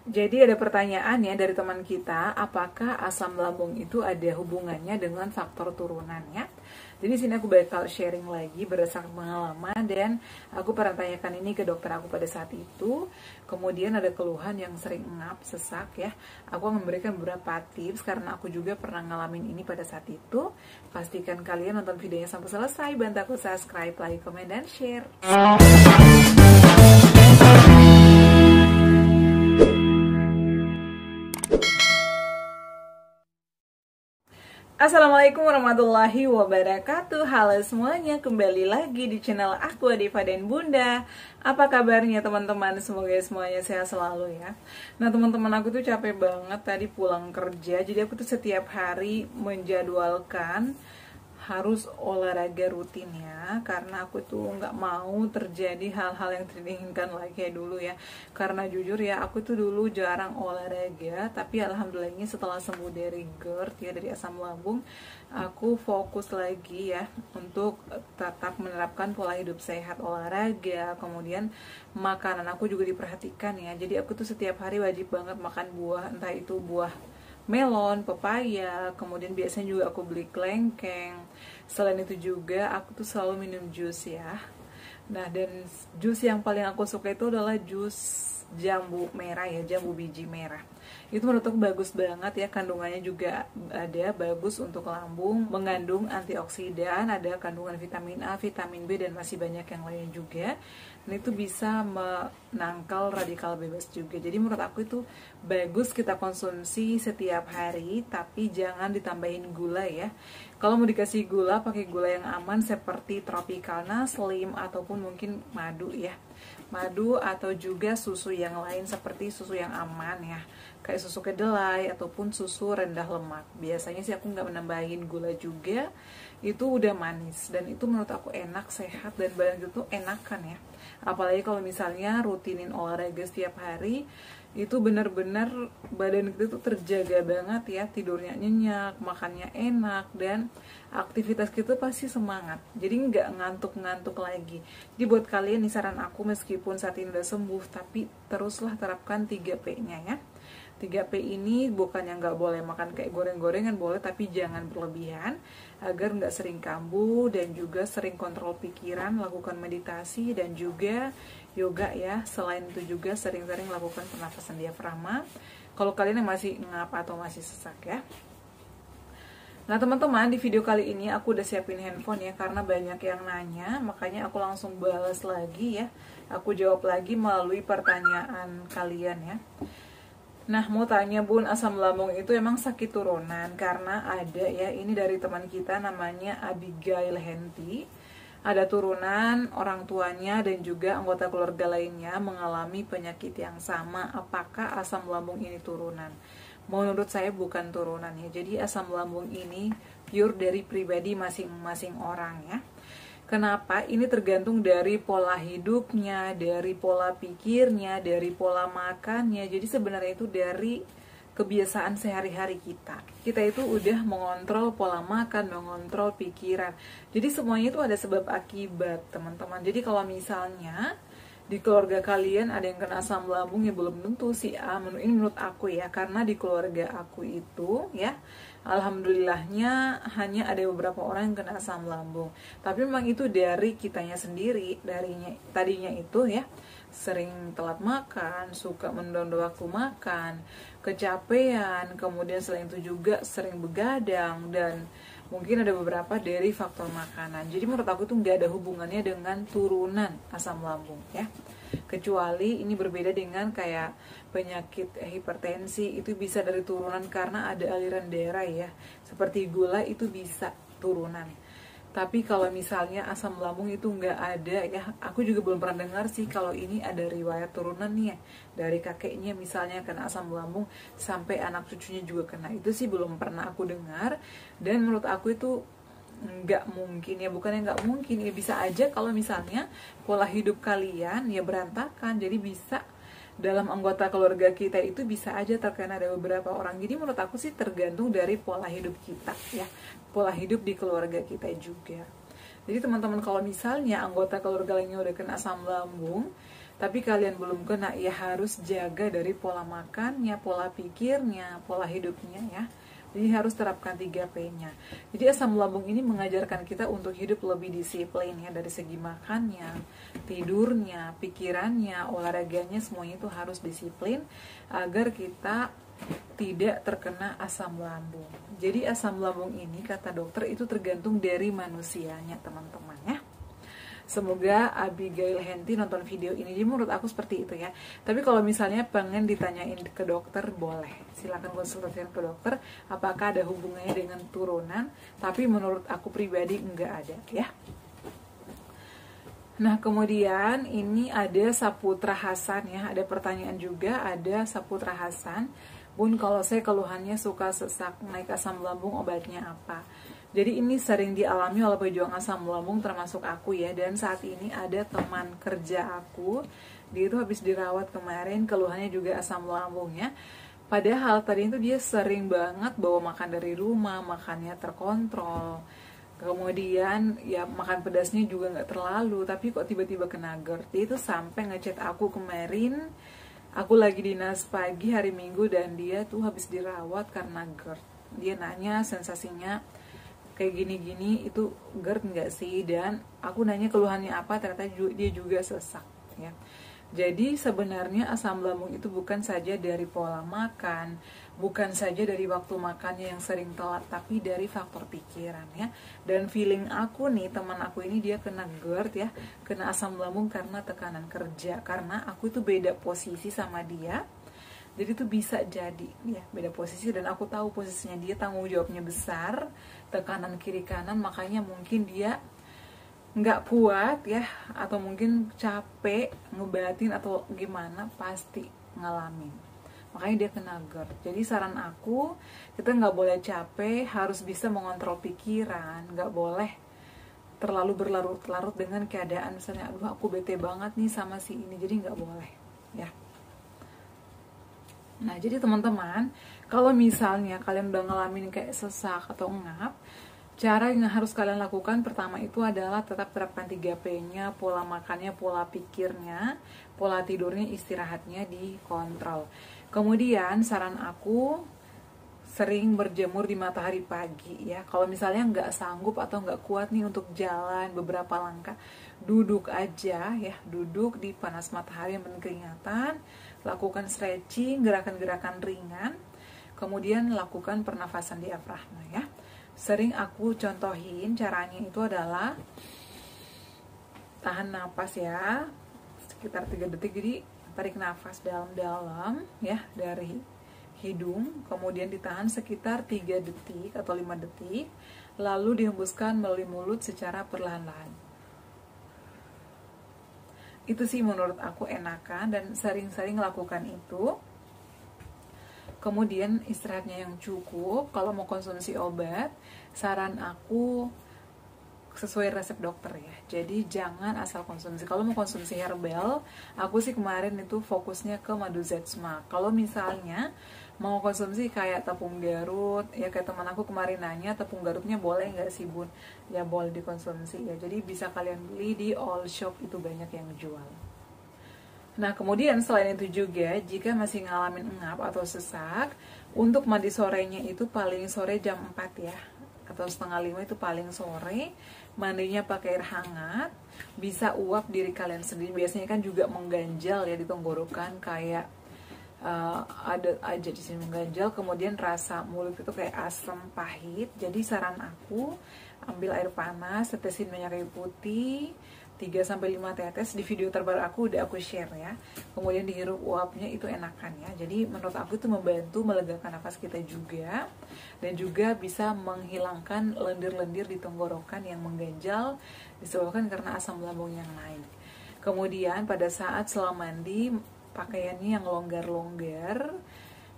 Jadi ada pertanyaan ya dari teman kita, apakah asam lambung itu ada hubungannya dengan faktor turunan ya? Jadi sini aku bakal sharing lagi berdasarkan pengalaman dan aku pernah tanyakan ini ke dokter aku pada saat itu. Kemudian ada keluhan yang sering ngap, sesak ya. Aku memberikan beberapa tips karena aku juga pernah ngalamin ini pada saat itu. Pastikan kalian nonton videonya sampai selesai, bantu aku subscribe, like, comment, dan share. Assalamualaikum warahmatullahi wabarakatuh. Halo semuanya, kembali lagi di channel aku Adifa dan Bunda. Apa kabarnya teman-teman? Semoga semuanya sehat selalu ya. Nah teman-teman, aku tuh capek banget tadi pulang kerja. Jadi aku tuh setiap hari menjadwalkan harus olahraga rutin ya, karena aku tuh nggak mau terjadi hal-hal yang tidak diinginkan lagi kayak dulu ya. Karena jujur ya, aku tuh dulu jarang olahraga, tapi alhamdulillahnya setelah sembuh dari GERD ya, dari asam lambung, aku fokus lagi ya untuk tetap menerapkan pola hidup sehat, olahraga, kemudian makanan aku juga diperhatikan ya. Jadi aku tuh setiap hari wajib banget makan buah, entah itu buah melon, pepaya, kemudian biasanya juga aku beli kelengkeng. Selain itu juga aku tuh selalu minum jus ya. Nah, dan jus yang paling aku suka itu adalah jus jambu merah ya, jambu biji merah. Itu menurut aku bagus banget ya, kandungannya juga ada, bagus untuk lambung, mengandung antioksidan, ada kandungan vitamin A, vitamin B, dan masih banyak yang lain juga. Dan itu bisa menangkal radikal bebas juga. Jadi menurut aku itu bagus kita konsumsi setiap hari, tapi jangan ditambahin gula ya. Kalau mau dikasih gula, pakai gula yang aman seperti Tropicana, Slim, ataupun mungkin madu ya. Madu atau juga susu yang lain seperti susu yang aman ya, kayak susu kedelai ataupun susu rendah lemak. Biasanya sih aku nggak menambahin gula juga, itu udah manis dan itu menurut aku enak, sehat, dan badan itu enakan ya. Apalagi kalau misalnya rutinin olahraga setiap hari, itu benar-benar badan kita tuh terjaga banget ya, tidurnya nyenyak, makannya enak, dan aktivitas kita pasti semangat, jadi nggak ngantuk-ngantuk lagi. Jadi buat kalian nih, saran aku meskipun saat ini udah sembuh, tapi teruslah terapkan 3P nya ya. 3P ini bukan yang nggak boleh makan kayak goreng-gorengan, boleh, tapi jangan berlebihan agar nggak sering kambuh, dan juga sering kontrol pikiran, lakukan meditasi dan juga yoga ya. Selain itu juga sering-sering lakukan pernafasan diafragma kalau kalian yang masih ngap atau masih sesak ya. Nah teman-teman, di video kali ini aku udah siapin handphone ya, karena banyak yang nanya, makanya aku langsung balas lagi ya. Aku jawab lagi melalui pertanyaan kalian ya. Nah, mau tanya Bun, asam lambung itu emang sakit turunan? Karena ada ya, ini dari teman kita namanya Abigail Henti. Ada turunan, orang tuanya dan juga anggota keluarga lainnya mengalami penyakit yang sama. Apakah asam lambung ini turunan? Menurut saya bukan turunan ya. Jadi asam lambung ini pure dari pribadi masing-masing orang ya. Kenapa? Ini tergantung dari pola hidupnya, dari pola pikirnya, dari pola makannya. Jadi sebenarnya itu dari kebiasaan sehari-hari kita. Kita itu udah mengontrol pola makan, mengontrol pikiran. Jadi semuanya itu ada sebab akibat, teman-teman. Jadi kalau misalnya di keluarga kalian ada yang kena asam lambung, ya belum tentu si A. Ini menurut aku ya, karena di keluarga aku itu ya, alhamdulillahnya hanya ada beberapa orang yang kena asam lambung. Tapi memang itu dari kitanya sendiri, tadinya itu ya sering telat makan, suka menunda waktu makan, kecapean, kemudian selain itu juga sering begadang, dan mungkin ada beberapa dari faktor makanan. Jadi menurut aku itu nggak ada hubungannya dengan turunan asam lambung ya. Kecuali ini berbeda dengan kayak penyakit hipertensi, itu bisa dari turunan karena ada aliran darah ya. Seperti gula itu bisa turunan. Tapi kalau misalnya asam lambung itu nggak ada ya, aku juga belum pernah dengar sih kalau ini ada riwayat turunan nih ya, dari kakeknya misalnya kena asam lambung sampai anak cucunya juga kena. Itu sih belum pernah aku dengar, dan menurut aku itu nggak mungkin ya, bukannya nggak mungkin ya, bisa aja kalau misalnya pola hidup kalian ya berantakan, jadi bisa dalam anggota keluarga kita itu bisa aja terkena, ada beberapa orang. Jadi menurut aku sih tergantung dari pola hidup kita ya, pola hidup di keluarga kita juga. Jadi teman-teman, kalau misalnya anggota keluarga lainnya udah kena asam lambung, tapi kalian belum kena, ya harus jaga dari pola makannya, pola pikirnya, pola hidupnya ya. Jadi harus terapkan 3P-nya. Jadi asam lambung ini mengajarkan kita untuk hidup lebih disiplin ya, dari segi makannya, tidurnya, pikirannya, olahraganya, semuanya itu harus disiplin agar kita tidak terkena asam lambung. Jadi asam lambung ini kata dokter itu tergantung dari manusianya teman-teman ya. Semoga Abigail Henty nonton video ini. Jadi menurut aku seperti itu ya. Tapi kalau misalnya pengen ditanyain ke dokter, boleh. Silakan konsultasikan ke dokter apakah ada hubungannya dengan turunan. Tapi menurut aku pribadi enggak ada ya. Nah kemudian ini ada Saputra Hasan ya. Ada pertanyaan juga, ada Saputra Hasan. Bun, kalau saya keluhannya suka sesak, naik asam lambung, obatnya apa? Jadi ini sering dialami oleh pejuang asam lambung termasuk aku ya. Dan saat ini ada teman kerja aku, dia itu habis dirawat kemarin, keluhannya juga asam lambung ya. Padahal tadi itu dia sering banget bawa makan dari rumah, makannya terkontrol. Kemudian ya makan pedasnya juga nggak terlalu, tapi kok tiba-tiba kena GERD. Dia itu sampai ngechat aku kemarin, aku lagi dinas pagi hari Minggu dan dia tuh habis dirawat karena GERD. Dia nanya sensasinya kayak gini-gini, itu GERD nggak sih? Dan aku nanya keluhannya apa, ternyata dia juga sesak ya. Jadi sebenarnya asam lambung itu bukan saja dari pola makan, bukan saja dari waktu makannya yang sering telat, tapi dari faktor pikiran ya. Dan feeling aku nih, teman aku ini dia kena GERD ya, kena asam lambung karena tekanan kerja, karena aku itu beda posisi sama dia. Jadi itu bisa jadi ya, beda posisi, dan aku tahu posisinya dia tanggung jawabnya besar, tekanan kiri kanan, makanya mungkin dia nggak kuat ya, atau mungkin capek ngebatin atau gimana, pasti ngalamin, makanya dia kena GERD. Jadi saran aku, kita nggak boleh capek, harus bisa mengontrol pikiran, nggak boleh terlalu berlarut-larut dengan keadaan, misalnya aduh aku bete banget nih sama si ini, jadi nggak boleh ya. Nah jadi teman-teman, kalau misalnya kalian udah ngalamin kayak sesak atau ngap, cara yang harus kalian lakukan pertama itu adalah tetap terapkan 3P-nya, pola makannya, pola pikirnya, pola tidurnya, istirahatnya dikontrol. Kemudian saran aku, sering berjemur di matahari pagi ya. Kalau misalnya nggak sanggup atau nggak kuat nih untuk jalan beberapa langkah, duduk aja ya, duduk di panas matahari yang berkeringatan, lakukan stretching, gerakan-gerakan ringan, kemudian lakukan pernafasan diafragma ya. Sering aku contohin caranya itu adalah tahan napas ya, sekitar 3 detik, jadi tarik nafas dalam-dalam ya dari hidung, kemudian ditahan sekitar 3 detik atau 5 detik, lalu dihembuskan melalui mulut secara perlahan-lahan. Itu sih menurut aku enakan, dan sering-sering lakukan itu. Kemudian istirahatnya yang cukup. Kalau mau konsumsi obat, saran aku sesuai resep dokter ya. Jadi jangan asal konsumsi. Kalau mau konsumsi herbal, aku sih kemarin itu fokusnya ke madu zetsma. Kalau misalnya mau konsumsi kayak tepung Garut, ya kayak teman aku kemarin nanya, tepung Garutnya boleh nggak sih Bun? Ya boleh dikonsumsi ya. Jadi bisa kalian beli di all shop, itu banyak yang jual. Nah kemudian selain itu juga, jika masih ngalamin engap atau sesak, untuk mandi sorenya itu paling sore jam 4 ya, atau setengah 5 itu paling sore. Mandinya pakai air hangat, bisa uap diri kalian sendiri. Biasanya kan juga mengganjal ya di tenggorokan, kayak ada aja di sini mengganjal, kemudian rasa mulut itu kayak asam pahit. Jadi saran aku, ambil air panas, tetesin minyak kayu putih 3-5 tetes. Di video terbaru aku udah aku share ya. Kemudian dihirup uapnya, itu enakan ya. Jadi menurut aku itu membantu melegakan nafas kita juga, dan juga bisa menghilangkan lendir-lendir di tenggorokan yang mengganjal disebabkan karena asam lambung yang naik. Kemudian pada saat setelah mandi, pakaiannya yang longgar-longgar,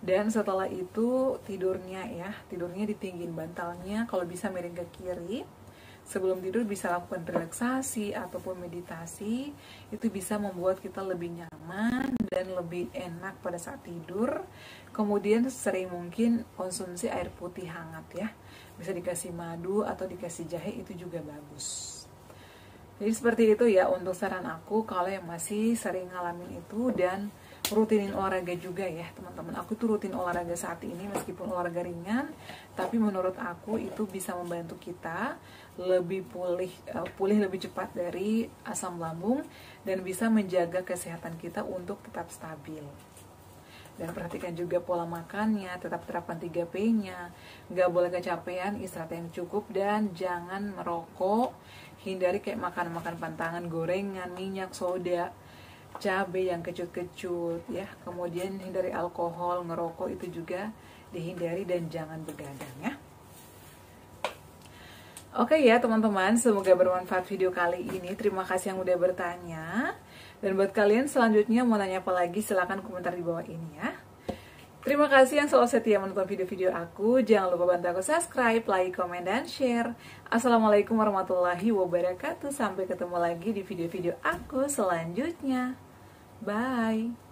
dan setelah itu tidurnya ya, tidurnya ditinggiin bantalnya, kalau bisa miring ke kiri. Sebelum tidur bisa lakukan relaksasi ataupun meditasi, itu bisa membuat kita lebih nyaman dan lebih enak pada saat tidur. Kemudian sering mungkin konsumsi air putih hangat ya, bisa dikasih madu atau dikasih jahe, itu juga bagus. Jadi seperti itu ya untuk saran aku kalau yang masih sering ngalamin itu dan rutinin olahraga juga ya teman-teman. Aku tuh rutin olahraga saat ini meskipun olahraga ringan, tapi menurut aku itu bisa membantu kita lebih pulih lebih cepat dari asam lambung dan bisa menjaga kesehatan kita untuk tetap stabil. Dan perhatikan juga pola makannya, tetap terapkan 3P-nya. Nggak boleh kecapean, istirahat yang cukup, dan jangan merokok. Hindari kayak makan-makan pantangan, gorengan, minyak, soda, cabai yang kecut-kecut ya. Kemudian hindari alkohol, ngerokok itu juga dihindari dan jangan begadang ya. Oke ya teman-teman, semoga bermanfaat video kali ini. Terima kasih yang udah bertanya. Dan buat kalian selanjutnya mau nanya apa lagi, silahkan komentar di bawah ini ya. Terima kasih yang selalu setia menonton video-video aku. Jangan lupa bantu aku subscribe, like, komen, dan share. Assalamualaikum warahmatullahi wabarakatuh. Sampai ketemu lagi di video-video aku selanjutnya. Bye.